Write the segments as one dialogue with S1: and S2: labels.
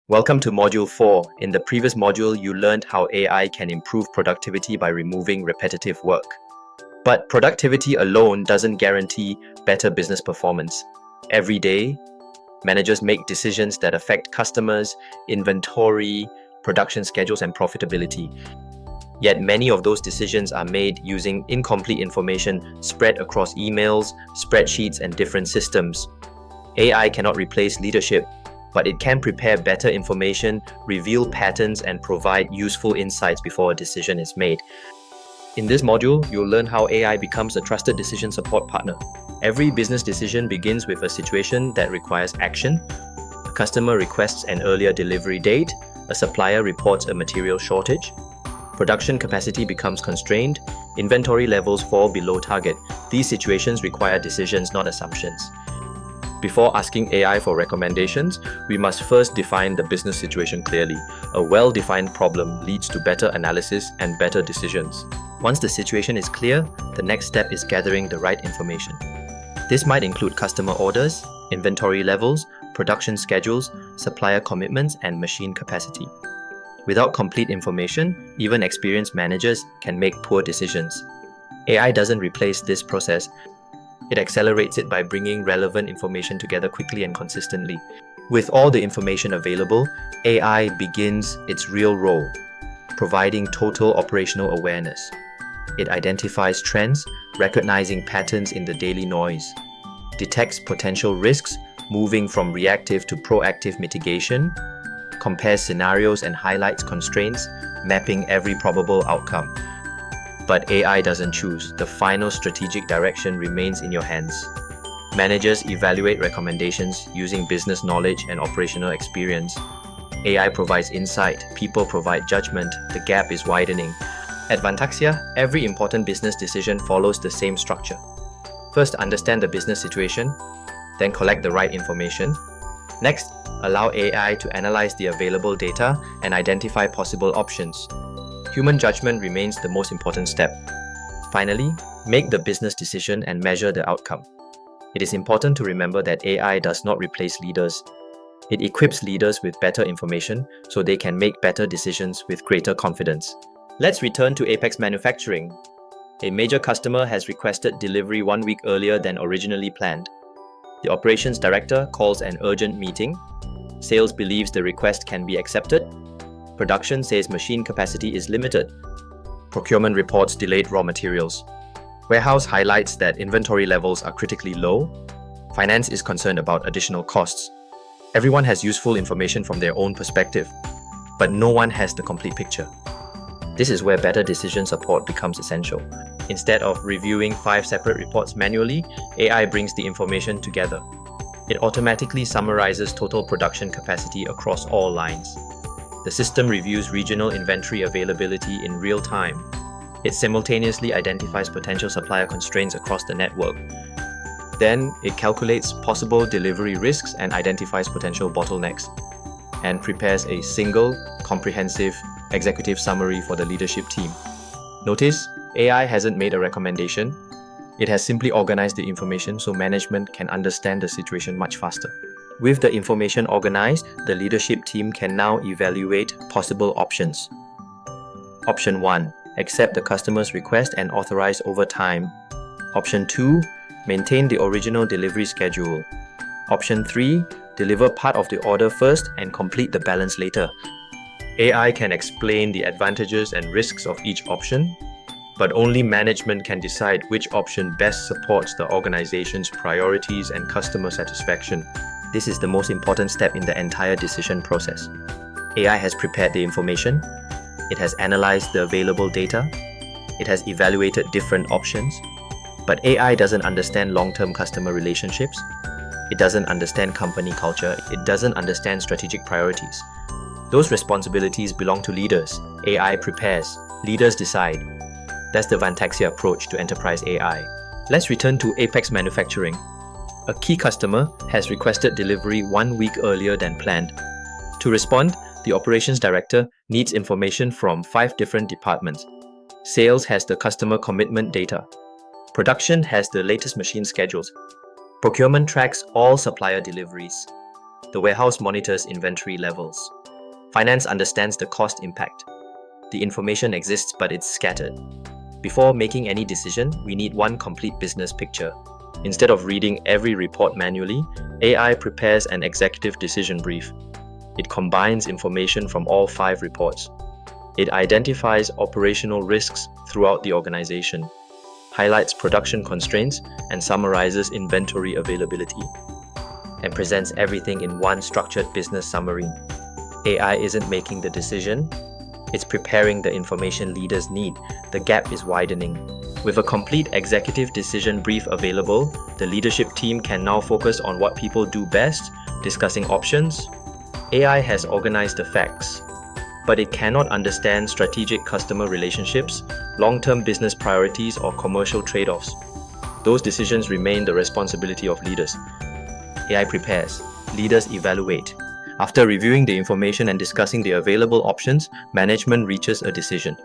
S1: Welcome to Module 4. In the previous module, you learned how AI can improve productivity by removing repetitive work. But productivity alone doesn't guarantee better business performance. Every day, managers make decisions that affect customers, inventory, production schedules, and profitability. Yet many of those decisions are made using incomplete information spread across emails, spreadsheets, and different systems. AI cannot replace leadership, but it can prepare better information, reveal patterns, and provide useful insights before a decision is made. In this module, you'll learn how AI becomes a trusted decision support partner. Every business decision begins with a situation that requires action. A customer requests an earlier delivery date. A supplier reports a material shortage. Production capacity becomes constrained. Inventory levels fall below target. These situations require decisions, not assumptions. Before asking AI for recommendations, we must first define the business situation clearly. A well-defined problem leads to better analysis and better decisions. Once the situation is clear, the next step is gathering the right information. This might include customer orders, inventory levels, production schedules, supplier commitments, and machine capacity. Without complete information, even experienced managers can make poor decisions. AI doesn't replace this process. It accelerates it by bringing relevant information together quickly and consistently. With all the information available, AI begins its real role, providing total operational awareness. It identifies trends, recognizing patterns in the daily noise, detects potential risks, moving from reactive to proactive mitigation, compares scenarios and highlights constraints, mapping every probable outcome. But AI doesn't choose. The final strategic direction remains in your hands. Managers evaluate recommendations using business knowledge and operational experience. AI provides insight, people provide judgment, the gap is widening. At Vantaxia, every important business decision follows the same structure. First, understand the business situation, then collect the right information. Next, allow AI to analyze the available data and identify possible options. Human judgment remains the most important step. Finally, make the business decision and measure the outcome. It is important to remember that AI does not replace leaders. It equips leaders with better information so they can make better decisions with greater confidence. Let's return to Apex Manufacturing. A major customer has requested delivery 1 week earlier than originally planned. The operations director calls an urgent meeting. Sales believes the request can be accepted. Production says machine capacity is limited. Procurement reports delayed raw materials. Warehouse highlights that inventory levels are critically low. Finance is concerned about additional costs. Everyone has useful information from their own perspective, but no one has the complete picture. This is where better decision support becomes essential. Instead of reviewing 5 separate reports manually, AI brings the information together. It automatically summarizes total production capacity across all lines. The system reviews regional inventory availability in real time. It simultaneously identifies potential supplier constraints across the network. Then, it calculates possible delivery risks and identifies potential bottlenecks, and prepares a single, comprehensive, executive summary for the leadership team. Notice, AI hasn't made a recommendation. It has simply organized the information so management can understand the situation much faster. With the information organized, the leadership team can now evaluate possible options. Option 1. Accept the customer's request and authorize overtime. Option 2. Maintain the original delivery schedule. Option 3. Deliver part of the order first and complete the balance later. AI can explain the advantages and risks of each option, but only management can decide which option best supports the organization's priorities and customer satisfaction. This is the most important step in the entire decision process. AI has prepared the information, it has analyzed the available data, it has evaluated different options, but AI doesn't understand long-term customer relationships, it doesn't understand company culture, it doesn't understand strategic priorities. Those responsibilities belong to leaders. AI prepares, leaders decide. That's the Vantaxia approach to enterprise AI. Let's return to Apex Manufacturing. A key customer has requested delivery 1 week earlier than planned. To respond, the operations director needs information from 5 different departments. Sales has the customer commitment data. Production has the latest machine schedules. Procurement tracks all supplier deliveries. The warehouse monitors inventory levels. Finance understands the cost impact. The information exists, but it's scattered. Before making any decision, we need one complete business picture. Instead of reading every report manually, AI prepares an executive decision brief. It combines information from all 5 reports. It identifies operational risks throughout the organization, highlights production constraints, and summarizes inventory availability, and presents everything in one structured business summary. AI isn't making the decision, it's preparing the information leaders need. The gap is widening. With a complete executive decision brief available, the leadership team can now focus on what people do best, discussing options. AI has organized the facts, but it cannot understand strategic customer relationships, long-term business priorities, or commercial trade-offs. Those decisions remain the responsibility of leaders. AI prepares, leaders evaluate. After reviewing the information and discussing the available options, management reaches a decision.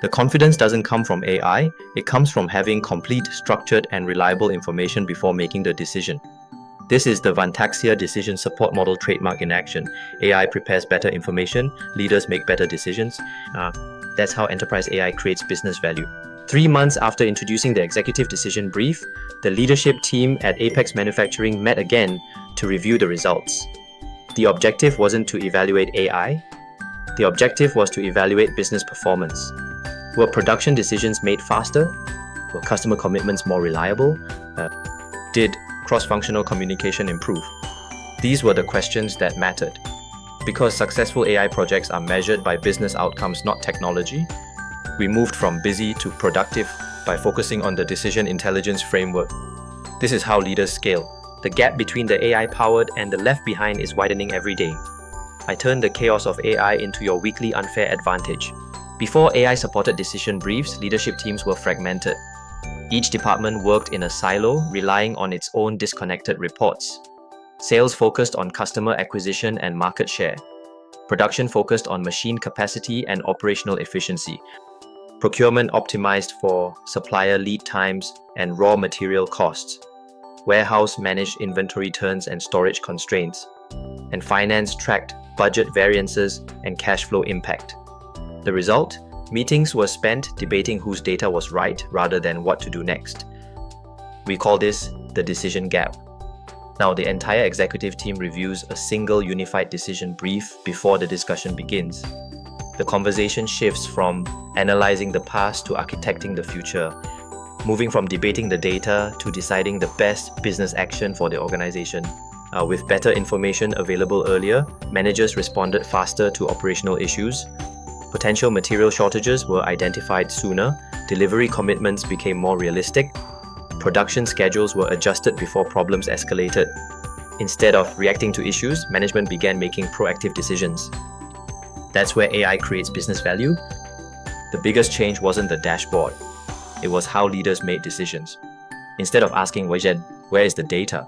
S1: The confidence doesn't come from AI, it comes from having complete, structured, and reliable information before making the decision. This is the Vantaxia Decision Support Model trademark in action. AI prepares better information, leaders make better decisions. That's how enterprise AI creates business value. 3 months after introducing the executive decision brief, the leadership team at Apex Manufacturing met again to review the results. The objective wasn't to evaluate AI. The objective was to evaluate business performance. Were production decisions made faster? Were customer commitments more reliable? Did cross-functional communication improve? These were the questions that mattered. Because successful AI projects are measured by business outcomes, not technology, we moved from busy to productive by focusing on the decision intelligence framework. This is how leaders scale. The gap between the AI-powered and the left behind is widening every day. I turn the chaos of AI into your weekly unfair advantage. Before AI-supported decision briefs, leadership teams were fragmented. Each department worked in a silo, relying on its own disconnected reports. Sales focused on customer acquisition and market share. Production focused on machine capacity and operational efficiency. Procurement optimized for supplier lead times and raw material costs. Warehouse managed inventory turns and storage constraints. And finance tracked budget variances and cash flow impact. The result? Meetings were spent debating whose data was right rather than what to do next. We call this the decision gap. Now, the entire executive team reviews a single unified decision brief before the discussion begins. The conversation shifts from analyzing the past to architecting the future, moving from debating the data to deciding the best business action for the organization. With better information available earlier, managers responded faster to operational issues. Potential material shortages were identified sooner, delivery commitments became more realistic, production schedules were adjusted before problems escalated. Instead of reacting to issues, management began making proactive decisions. That's where AI creates business value. The biggest change wasn't the dashboard. It was how leaders made decisions. Instead of asking, where is the data?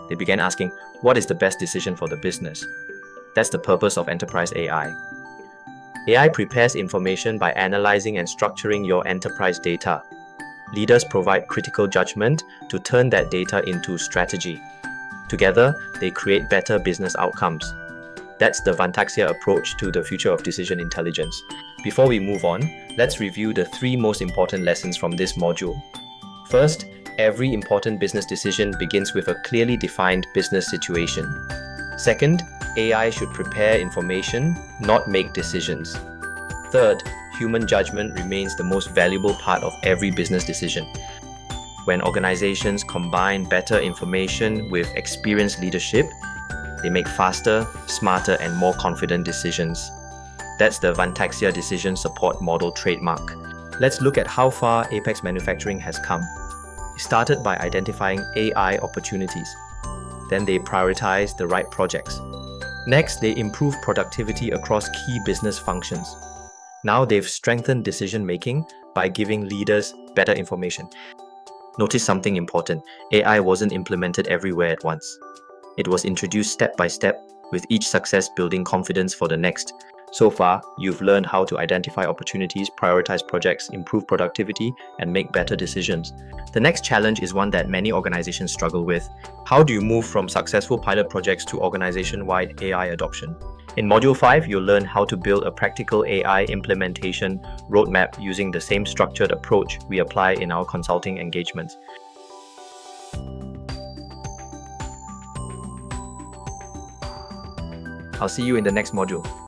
S1: They began asking, what is the best decision for the business? That's the purpose of enterprise AI. AI prepares information by analyzing and structuring your enterprise data. Leaders provide critical judgment to turn that data into strategy. Together, they create better business outcomes. That's the Vantaxia approach to the future of decision intelligence. Before we move on, let's review the 3 most important lessons from this module. First, every important business decision begins with a clearly defined business situation. Second, AI should prepare information, not make decisions. Third, human judgment remains the most valuable part of every business decision. When organizations combine better information with experienced leadership, they make faster, smarter, and more confident decisions. That's the Vantaxia Decision Support Model trademark. Let's look at how far Apex Manufacturing has come. It started by identifying AI opportunities. Then they prioritized the right projects. Next, they improved productivity across key business functions. Now they've strengthened decision-making by giving leaders better information. Notice something important. AI wasn't implemented everywhere at once. It was introduced step by step, with each success building confidence for the next. So far, you've learned how to identify opportunities, prioritize projects, improve productivity, and make better decisions. The next challenge is one that many organizations struggle with. How do you move from successful pilot projects to organization-wide AI adoption? In Module 5, you'll learn how to build a practical AI implementation roadmap using the same structured approach we apply in our consulting engagements. I'll see you in the next module.